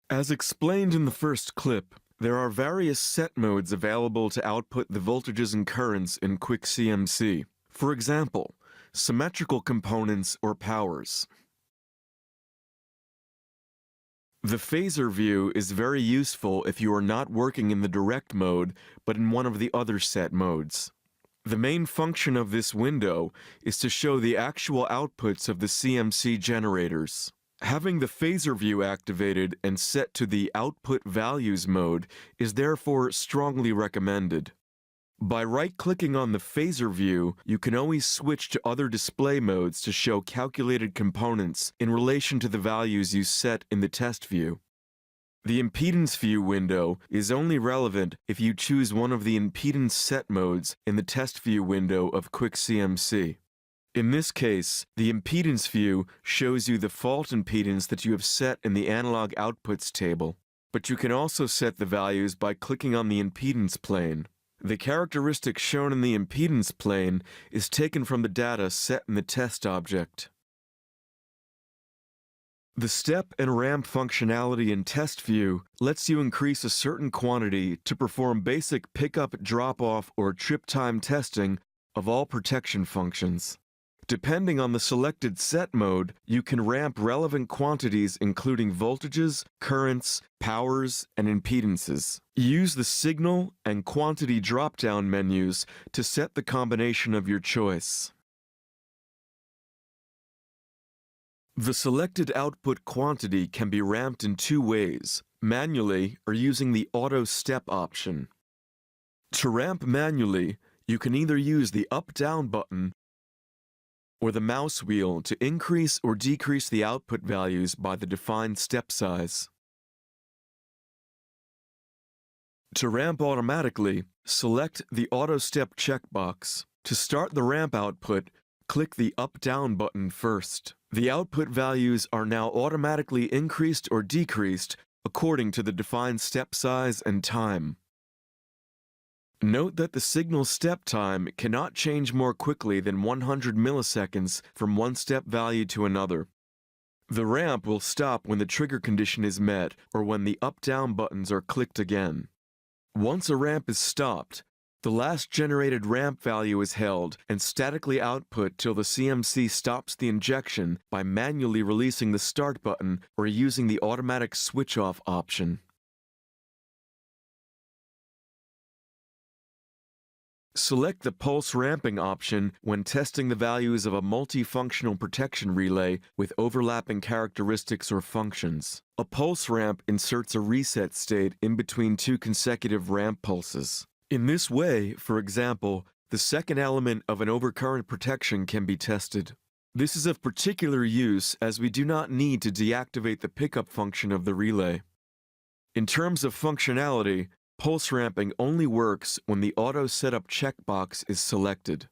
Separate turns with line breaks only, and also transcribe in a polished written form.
As explained in the first clip, there are various set modes available to output the voltages and currents in QuickCMC. For example, symmetrical components or powers. The phasor view is very useful if you are not working in the direct mode, but in one of the other set modes. The main function of this window is to show the actual outputs of the CMC generators. Having the phasor view activated and set to the output values mode is therefore strongly recommended. By right-clicking on the phasor view, you can always switch to other display modes to show calculated components in relation to the values you set in the test view. The impedance view window is only relevant if you choose one of the impedance set modes in the test view window of QuickCMC. In this case, the impedance view shows you the fault impedance that you have set in the analog outputs table, but you can also set the values by clicking on the impedance plane. The characteristic shown in the impedance plane is taken from the data set in the test object. The step and ramp functionality in test view lets you increase a certain quantity to perform basic pickup, drop-off, or trip time testing of all protection functions. Depending on the selected set mode, you can ramp relevant quantities including voltages, currents, powers, and impedances. Use the signal and quantity drop-down menus to set the combination of your choice. The selected output quantity can be ramped in two ways, manually or using the auto step option. To ramp manually, you can either use the up-down button or the mouse wheel to increase or decrease the output values by the defined step size. To ramp automatically, select the Auto Step checkbox. To start the ramp output, click the up-down button first. The output values are now automatically increased or decreased according to the defined step size and time. Note that the signal step time cannot change more quickly than 100 milliseconds from one step value to another. The ramp will stop when the trigger condition is met or when the up-down buttons are clicked again. Once a ramp is stopped, the last generated ramp value is held and statically output till the CMC stops the injection by manually releasing the start button or using the automatic switch-off option. Select the pulse ramping option when testing the values of a multifunctional protection relay with overlapping characteristics or functions. A pulse ramp inserts a reset state in between two consecutive ramp pulses. In this way, for example, the second element of an overcurrent protection can be tested. This is of particular use as we do not need to deactivate the pickup function of the relay. In terms of functionality, pulse ramping only works when the Auto Setup checkbox is selected.